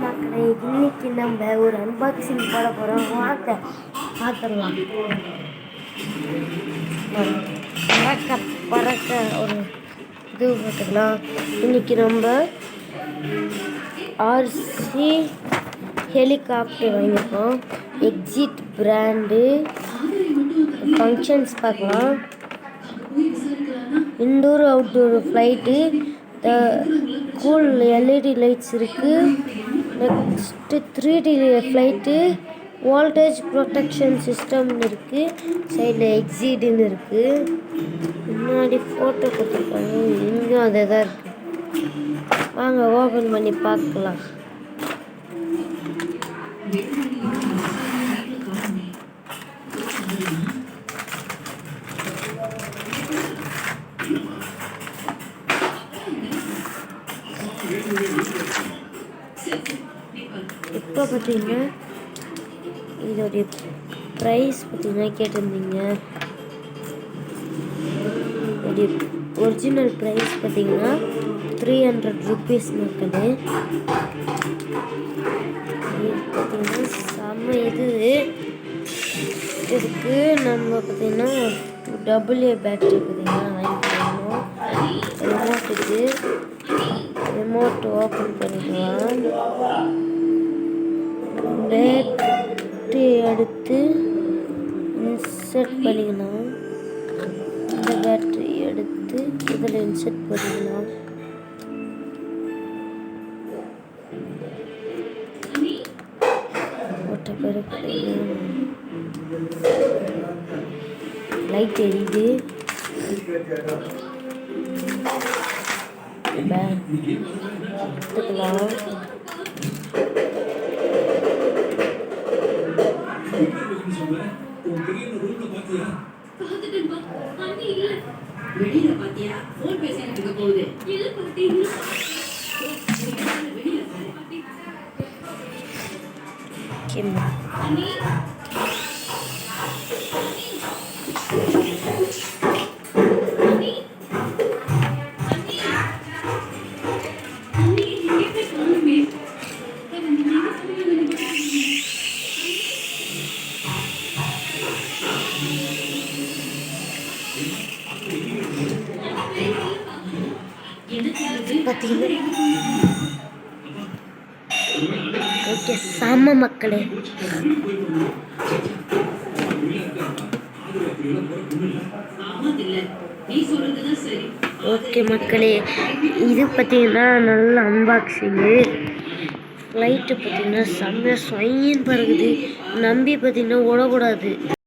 மக்களே, இன்னைக்கு நம்ம ஒரு அன்பாக்சிங் போட போகிறோம். வாங்க பார்த்துடலாம். பறக்க ஒரு இது பார்த்துக்கலாம். இன்னைக்கு நம்ம ஆர்சி ஹெலிகாப்டர் வாங்கியிருக்கோம். Exit brand. ஃபங்க்ஷன்ஸ் பார்க்கலாம். Indoor outdoor flight, cool LED lights இருக்குது. Next 3D flight, voltage protection system இருக்குது. சைடில் எக்ஸிட்னு இருக்குது. முன்னாடி ஃபோட்டோ கொடுத்துருக்காங்க. இங்கேயும் அதே தான் இருக்குது. வாங்க ஓப்பன் பண்ணி பார்க்கலாம். இப்போ பார்த்தீங்கன்னா இதோடைய ப்ரைஸ் பார்த்தீங்கன்னா கேட்டிருந்தீங்க. இதோடைய ஒரிஜினல் ப்ரைஸ் பார்த்தீங்கன்னா 300 rupees மக்களே. இது பார்த்தீங்கன்னா செம்ம இது இருக்குது. நம்ம பார்த்தீங்கன்னா AA பேட்டரி பார்த்தீங்கன்னா வாங்கிக்கணும். ரிமோட் ஓப்பன் பண்ணிக்கலாம். பேட்டரி எடுத்து இன்சர்ட் பண்ணிக்கலாம். இந்த பேட்டரி எடுத்து இதில் இன்சர்ட் பண்ணிக்கலாம். போட்ட பிறகு லைட் எரியுது. எடுத்துக்கலாம். ஓகே செம்ம மக்களே. ஓகே மக்களே, இது பார்த்தீங்கன்னா நல்ல அன்பாக்சிங்கு. ஃப்ளைட்டு பார்த்தீங்கன்னா செம்மையாக ஸ்வைன்னு பறகுது. நம்பி பார்த்தீங்கன்னா ஓடக்கூடாது.